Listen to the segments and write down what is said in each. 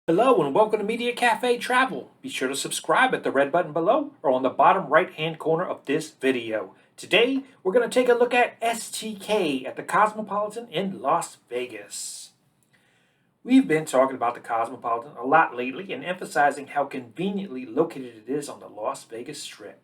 Hello and welcome to Mediacafe Travel. Be sure to subscribe at the red button below or on the bottom right hand corner of this video. Today we're going to take a look at STK at the Cosmopolitan in Las Vegas. We've been talking about the Cosmopolitan a lot lately and emphasizing how conveniently located it is on the Las Vegas Strip.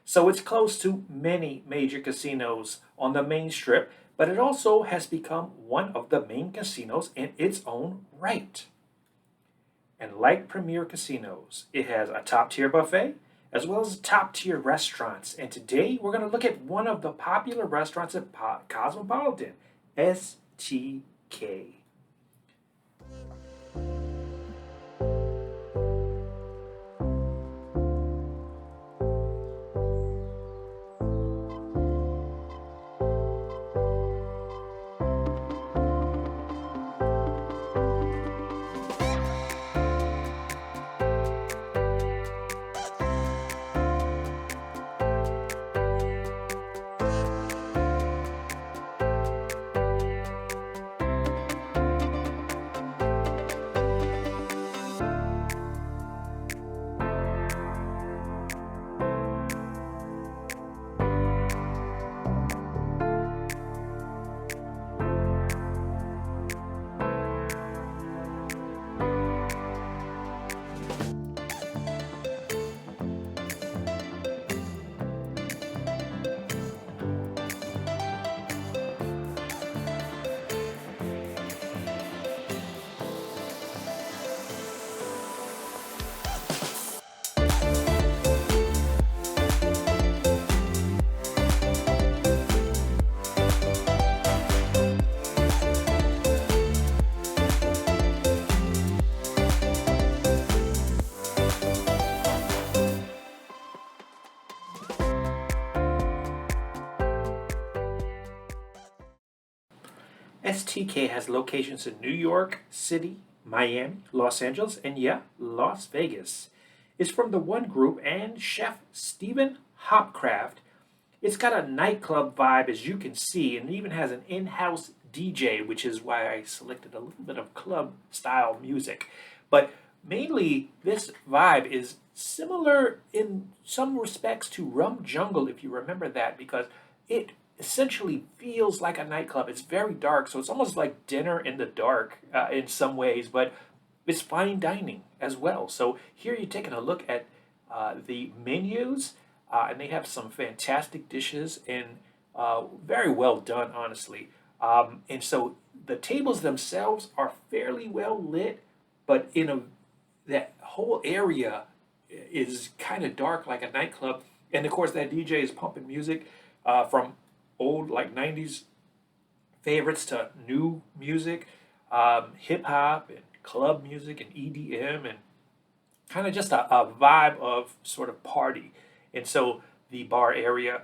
So it's close to many major casinos on the main strip, but it also has become one of the main casinos in its own right. And like premier casinos, it has a top tier buffet as well as top tier restaurants. And today we're going to look at one of the popular restaurants at Cosmopolitan, STK. STK has locations in New York City, Miami, Los Angeles, and yeah, Las Vegas. It's from the One Group and Chef Stephen Hopcraft. It's got a nightclub vibe, as you can see, and it even has an in-house DJ, which is why I selected a little bit of club-style music. But mainly, this vibe is similar in some respects to Rum Jungle, if you remember that, because it essentially feels like a nightclub. It's very dark, so it's almost like dinner in the dark in some ways, but it's fine dining as well. So here you're taking a look at the menus, and they have some fantastic dishes and very well done, honestly. And so the tables themselves are fairly well lit, but that whole area is kind of dark like a nightclub. And of course, that DJ is pumping music from old like 90s favorites to new music, hip hop and club music and EDM, and kind of just a vibe of sort of party. And so the bar area,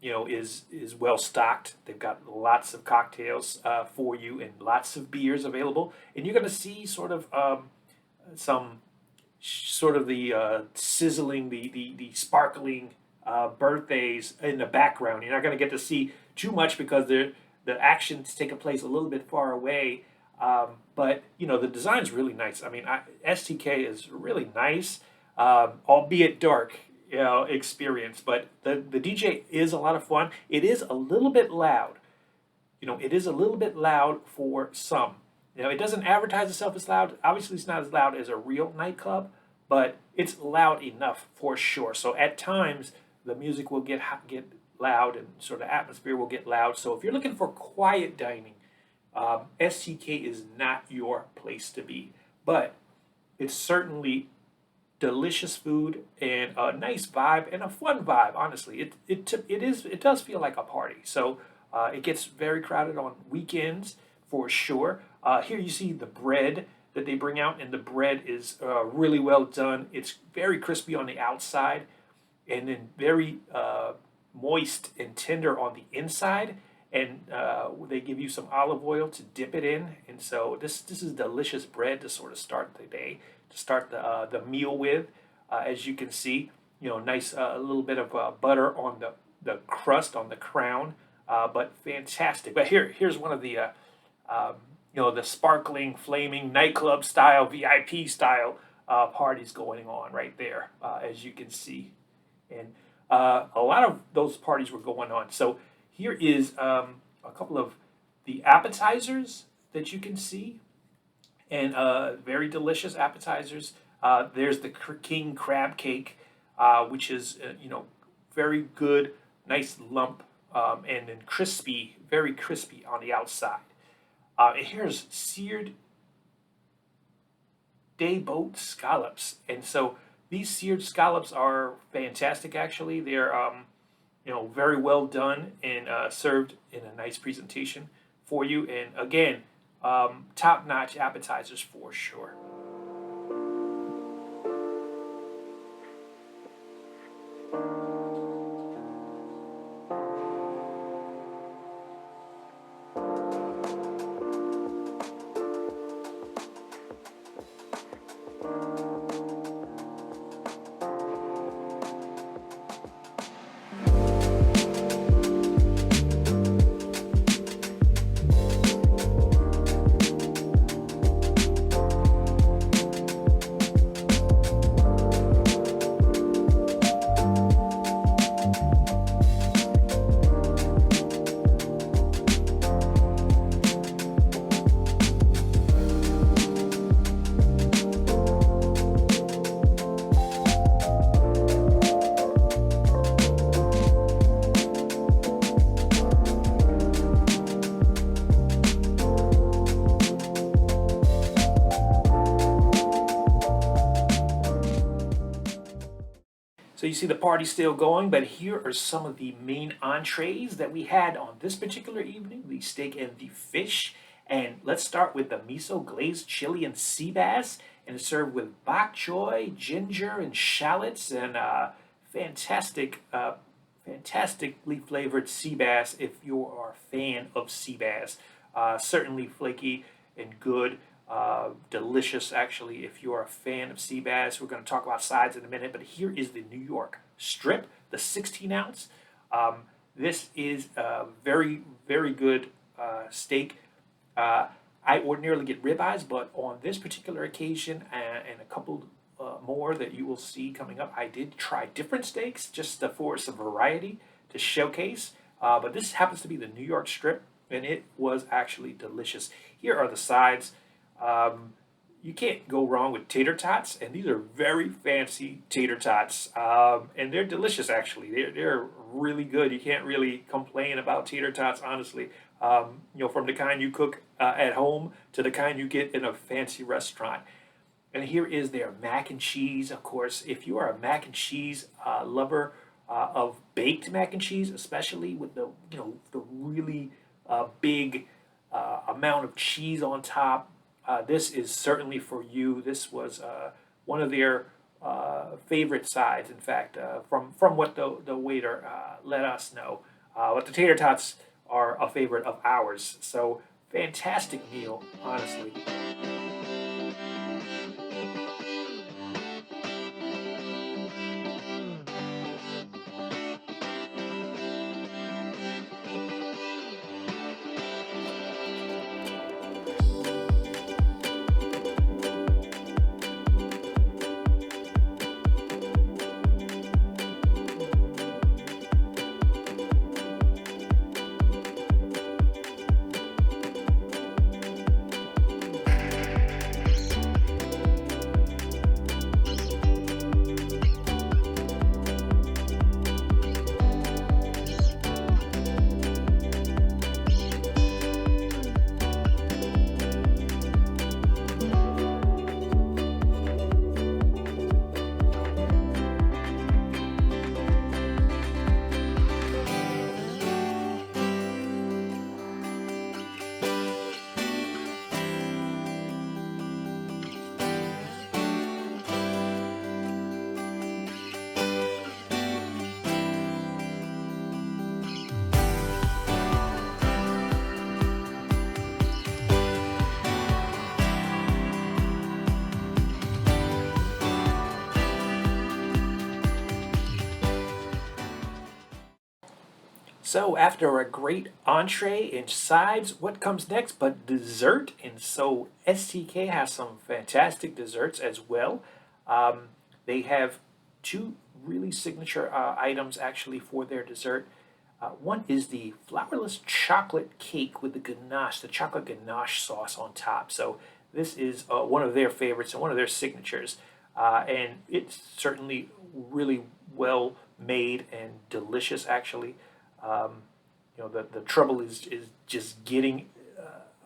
is well stocked. They've got lots of cocktails for you and lots of beers available. And you're going to see sort of some sort of the sizzling, the sparkling birthdays in the background. You're not going to get to see too much because the action's taking place a little bit far away. But the design's really nice. I mean, STK is really nice, albeit dark, experience. But the DJ is a lot of fun. It is a little bit loud. It is a little bit loud for some. It doesn't advertise itself as loud. Obviously, it's not as loud as a real nightclub, but it's loud enough for sure. So at times, the music will get loud and sort of atmosphere will get loud. So if you're looking for quiet dining, STK is not your place to be. But it's certainly delicious food and a nice vibe and a fun vibe. Honestly, it does feel like a party. So it gets very crowded on weekends for sure. Here you see the bread that they bring out, and the bread is really well done. It's very crispy on the outside, and then very moist and tender on the inside. And they give you some olive oil to dip it in, and so this is delicious bread to sort of start the day, to start the meal with. As you can see, nice a little bit of butter on the crust on the crown, but fantastic. But here's one of the the sparkling, flaming nightclub style, VIP style parties going on right there, as you can see. And a lot of those parties were going on. So here is a couple of the appetizers that you can see, and very delicious appetizers. There's the king crab cake, which is very good, nice lump, and then crispy, very crispy on the outside. And here's seared day boat scallops, and so these seared scallops are fantastic. Actually, they're very well done and served in a nice presentation for you. And again, top-notch appetizers for sure. So you see the party still going, but here are some of the main entrees that we had on this particular evening, the steak and the fish. And let's start with the miso glazed chili and sea bass, and it's served with bok choy, ginger, and shallots, and fantastically flavored sea bass if you are a fan of sea bass. Certainly flaky and good. Delicious, actually, if you're a fan of sea bass. We're going to talk about sides in a minute, but here is the New York strip, the 16 ounce. This is a very, very good steak. I ordinarily get ribeyes, but on this particular occasion and a couple more that you will see coming up, I did try different steaks just for some variety to showcase. But this happens to be the New York strip, and it was actually delicious. Here are the sides. You can't go wrong with tater tots, and these are very fancy tater tots, and they're delicious. Actually, they're really good. You can't really complain about tater tots, honestly. From the kind you cook at home to the kind you get in a fancy restaurant. And here is their mac and cheese. Of course, if you are a mac and cheese lover of baked mac and cheese, especially with the really big amount of cheese on top. This is certainly for you. This was one of their favorite sides, in fact, from what the waiter let us know. But the tater tots are a favorite of ours. So fantastic meal, honestly. So after a great entree and sides, what comes next but dessert? And so STK has some fantastic desserts as well. Um, they have two really signature items actually for their dessert. One is the flourless chocolate cake with the ganache, the chocolate ganache sauce on top. So this is one of their favorites and one of their signatures. And it's certainly really well made and delicious actually. Um, the trouble is just getting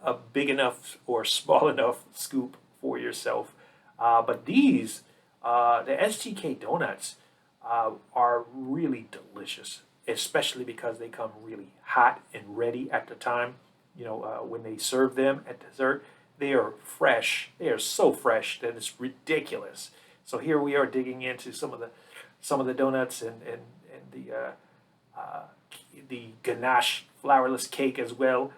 a big enough or small enough scoop for yourself. But the STK donuts, are really delicious, especially because they come really hot and ready at the time. When they serve them at dessert, they are fresh. They are so fresh that it's ridiculous. So here we are digging into some of the donuts and uh, the ganache flourless cake as well.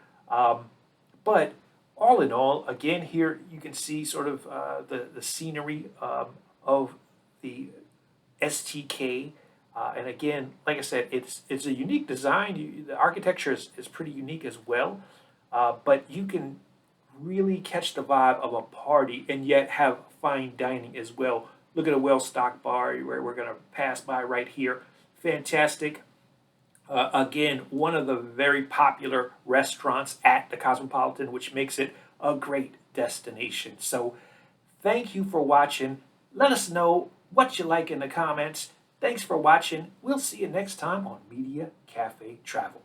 But all in all, again, here you can see sort of the scenery of the STK. And again, like I said, it's a unique design. The architecture is pretty unique as well. But you can really catch the vibe of a party and yet have fine dining as well. Look at a well-stocked bar where we're going to pass by right here. Fantastic. Again, one of the very popular restaurants at the Cosmopolitan, which makes it a great destination. So, thank you for watching. Let us know what you like in the comments. Thanks for watching. We'll see you next time on Media Cafe Travel.